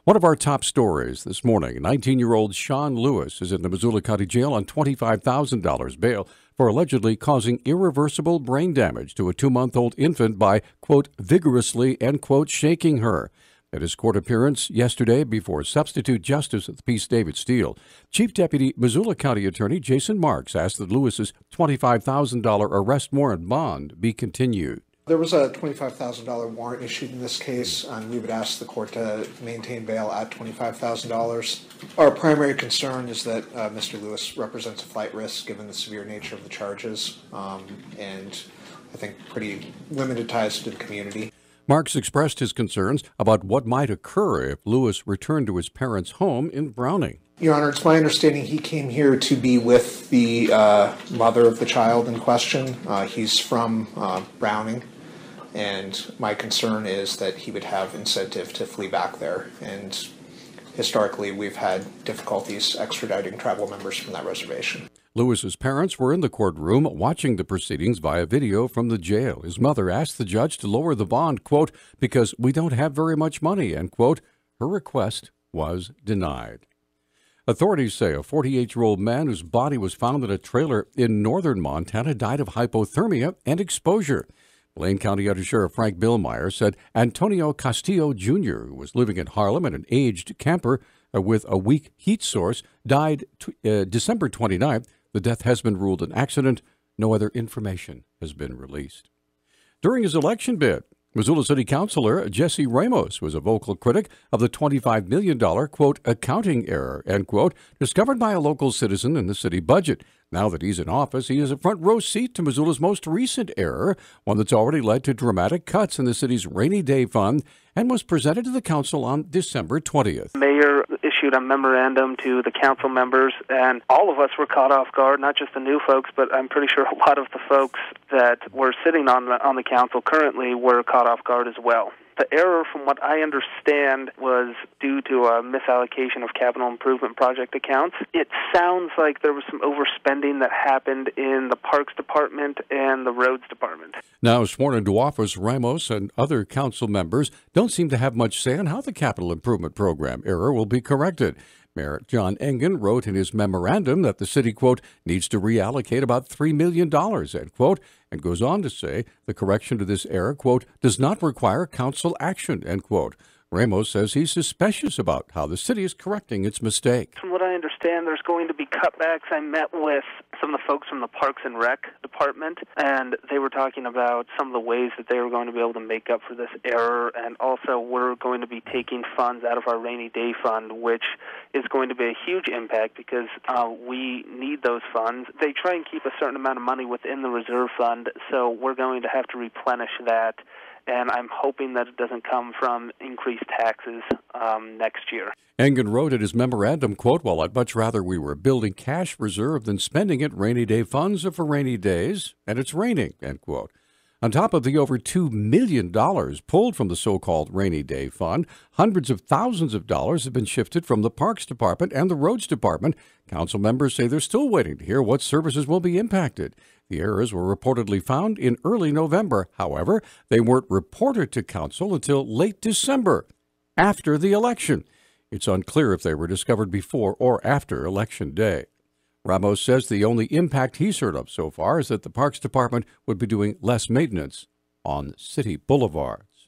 One of our top stories this morning, 19-year-old Sean Lewis is in the Missoula County Jail on $25,000 bail for allegedly causing irreversible brain damage to a 2-month-old infant by, quote, vigorously, end quote, shaking her. At his court appearance yesterday before Substitute Justice of the Peace David Steele, Chief Deputy Missoula County Attorney Jason Marks asked that Lewis's $25,000 arrest warrant bond be continued. There was a $25,000 warrant issued in this case, and we would ask the court to maintain bail at $25,000. Our primary concern is that Mr. Lewis represents a flight risk given the severe nature of the charges, and I think pretty limited ties to the community. Marks expressed his concerns about what might occur if Lewis returned to his parents' home in Browning. Your Honor, it's my understanding he came here to be with the mother of the child in question. He's from Browning. And my concern is that he would have incentive to flee back there. And historically, we've had difficulties extraditing tribal members from that reservation. Lewis's parents were in the courtroom watching the proceedings via video from the jail. His mother asked the judge to lower the bond, quote, because we don't have very much money, end quote. Her request was denied. Authorities say a 48-year-old man whose body was found in a trailer in northern Montana died of hypothermia and exposure. Lane County Undersheriff Frank Billmeyer said Antonio Castillo, Jr., who was living in Harlem in an aged camper with a weak heat source, died December 29th. The death has been ruled an accident. No other information has been released. During his election bid, Missoula City Councilor Jesse Ramos was a vocal critic of the $25 million, quote, accounting error, end quote, discovered by a local citizen in the city budget. Now that he's in office, he has a front row seat to Missoula's most recent error, one that's already led to dramatic cuts in the city's rainy day fund and was presented to the council on December 20th. Mayor issued a memorandum to the council members, and all of us were caught off guard, not just the new folks, but I'm pretty sure a lot of the folks that were sitting on the council currently were caught off guard as well. The error, from what I understand, was due to a misallocation of capital improvement project accounts. It sounds like there was some overspending that happened in the Parks Department and the Roads Department. Now sworn into office, Ramos and other council members don't seem to have much say on how the capital improvement program error will be corrected. Mayor John Engen wrote in his memorandum that the city, quote, needs to reallocate about $3 million, end quote, and goes on to say the correction to this error, quote, does not require council action, end quote. Ramos says he's suspicious about how the city is correcting its mistake. From what I understand, there's going to be cutbacks. I met with some of the folks from the Parks and Rec department, and they were talking about some of the ways that they were going to be able to make up for this error, and also we're going to be taking funds out of our rainy day fund, which is going to be a huge impact because we need those funds. They try and keep a certain amount of money within the reserve fund, so we're going to have to replenish that. And I'm hoping that it doesn't come from increased taxes next year. Engen wrote in his memorandum, quote, well, I'd much rather we were building cash reserve than spending it. Rainy day funds are for rainy days, and it's raining, end quote. On top of the over $2 million pulled from the so-called rainy day fund, hundreds of thousands of dollars have been shifted from the Parks Department and the Roads Department. Council members say they're still waiting to hear what services will be impacted. The errors were reportedly found in early November. However, they weren't reported to council until late December, after the election. It's unclear if they were discovered before or after Election Day. Ramos says the only impact he's heard of so far is that the Parks Department would be doing less maintenance on city boulevards.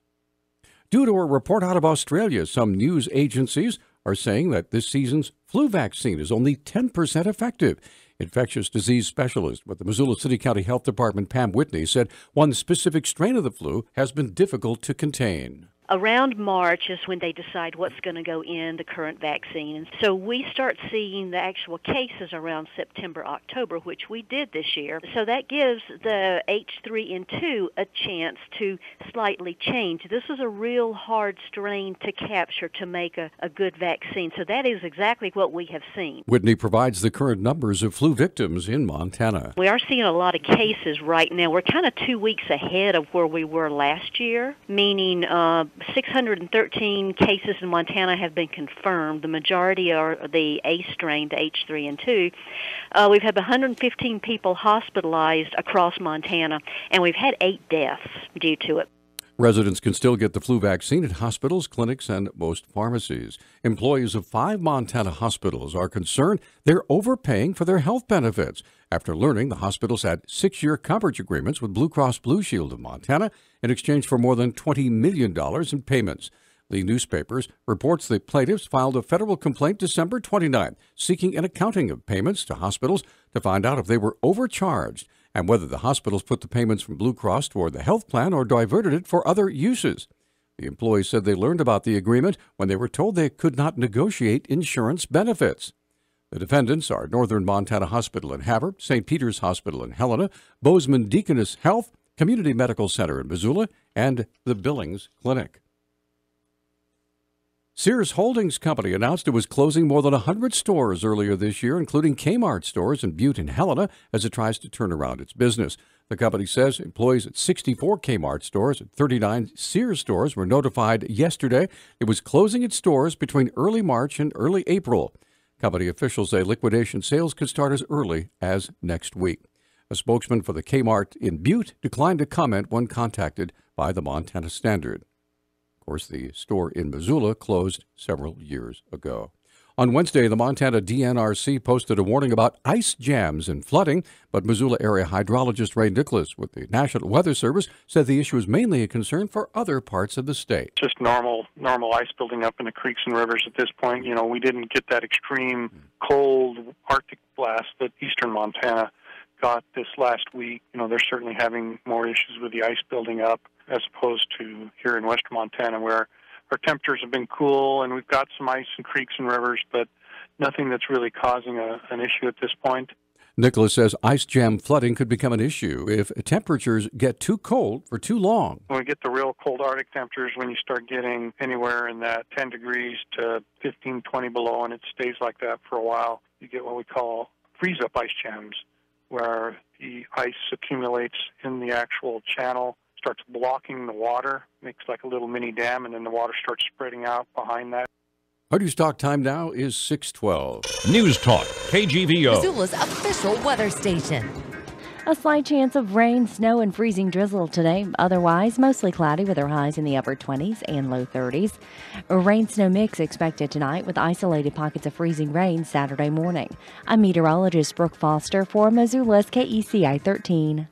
Due to a report out of Australia, some news agencies are saying that this season's flu vaccine is only 10% effective. Infectious disease specialist with the Missoula City County Health Department, Pam Whitney, said one specific strain of the flu has been difficult to contain. Around March is when they decide what's going to go in the current vaccine. And so we start seeing the actual cases around September, October, which we did this year. So that gives the H3N2 a chance to slightly change. This is a real hard strain to capture to make a good vaccine. So that is exactly what we have seen. Whitney provides the current numbers of flu victims in Montana. We are seeing a lot of cases right now. We're kind of 2 weeks ahead of where we were last year, meaning 613 cases in Montana have been confirmed. The majority are the A strain, the H3N2. We've had 115 people hospitalized across Montana, and we've had 8 deaths due to it. Residents can still get the flu vaccine at hospitals, clinics, and most pharmacies. Employees of 5 Montana hospitals are concerned they're overpaying for their health benefits after learning the hospitals had 6-year coverage agreements with Blue Cross Blue Shield of Montana in exchange for more than $20 million in payments. The newspapers reports the plaintiffs filed a federal complaint December 29th seeking an accounting of payments to hospitals to find out if they were overcharged and whether the hospitals put the payments from Blue Cross toward the health plan or diverted it for other uses. The employees said they learned about the agreement when they were told they could not negotiate insurance benefits. The defendants are Northern Montana Hospital in Havre, St. Peter's Hospital in Helena, Bozeman Deaconess Health, Community Medical Center in Missoula, and the Billings Clinic. Sears Holdings Company announced it was closing more than 100 stores earlier this year, including Kmart stores in Butte and Helena, as it tries to turn around its business. The company says employees at 64 Kmart stores and 39 Sears stores were notified yesterday it was closing its stores between early March and early April. Company officials say liquidation sales could start as early as next week. A spokesman for the Kmart in Butte declined to comment when contacted by the Montana Standard. Of course, the store in Missoula closed several years ago. On Wednesday, the Montana DNRC posted a warning about ice jams and flooding, but Missoula area hydrologist Ray Nicholas with the National Weather Service said the issue is mainly a concern for other parts of the state. Just normal ice building up in the creeks and rivers at this point. You know, we didn't get that extreme cold Arctic blast that eastern Montana got this last week. You know, they're certainly having more issues with the ice building up as opposed to here in western Montana, where our temperatures have been cool and we've got some ice in creeks and rivers, but nothing that's really causing an issue at this point. Nicholas says ice jam flooding could become an issue if temperatures get too cold for too long. When we get the real cold Arctic temperatures, when you start getting anywhere in that 10 degrees to 15, 20 below, and it stays like that for a while, you get what we call freeze-up ice jams, where the ice accumulates in the actual channel, starts blocking the water, makes like a little mini dam, and then the water starts spreading out behind that. Our Newstalk time now is 6:12. Newstalk, KGVO. Missoula's official weather station. A slight chance of rain, snow, and freezing drizzle today. Otherwise, mostly cloudy with our highs in the upper 20s and low 30s. A rain-snow mix expected tonight with isolated pockets of freezing rain Saturday morning. I'm meteorologist Brooke Foster for Missoula's KECI 13.